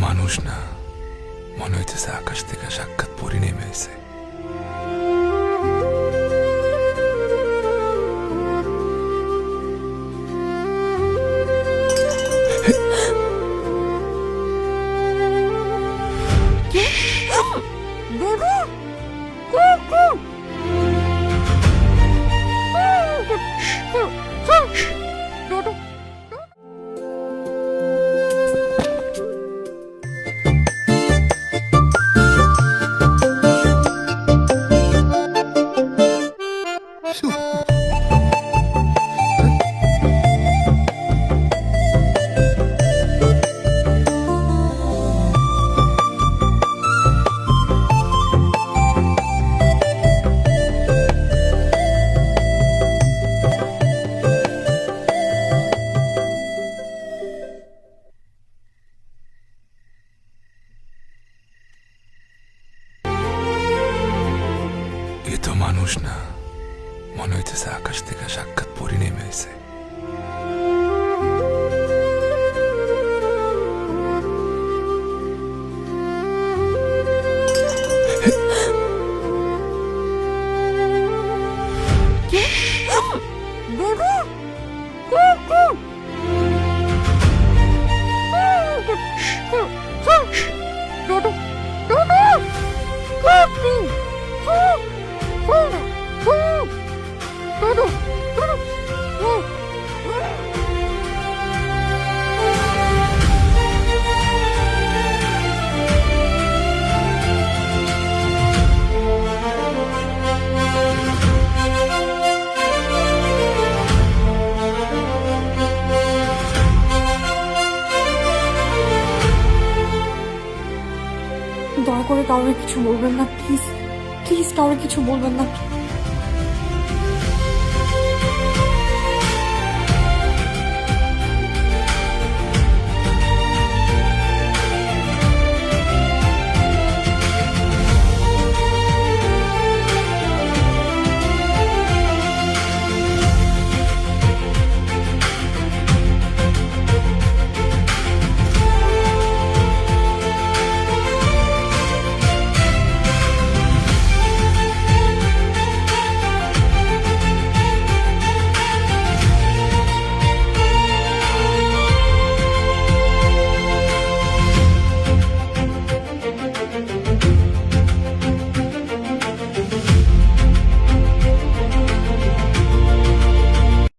মানুষ না, মনে হইতেছে আকাশ থেকে সাক্ষাৎ পরি নেমে এসে। এ তো মানুষ না, মনে হইতেছে আকাশ থেকে সাক্ষাৎ পরি নেমে এসে। দয়া করে কাউকে কিছু বলবেন না, প্লিজ প্লিজ কাউকে কিছু বলবেন না।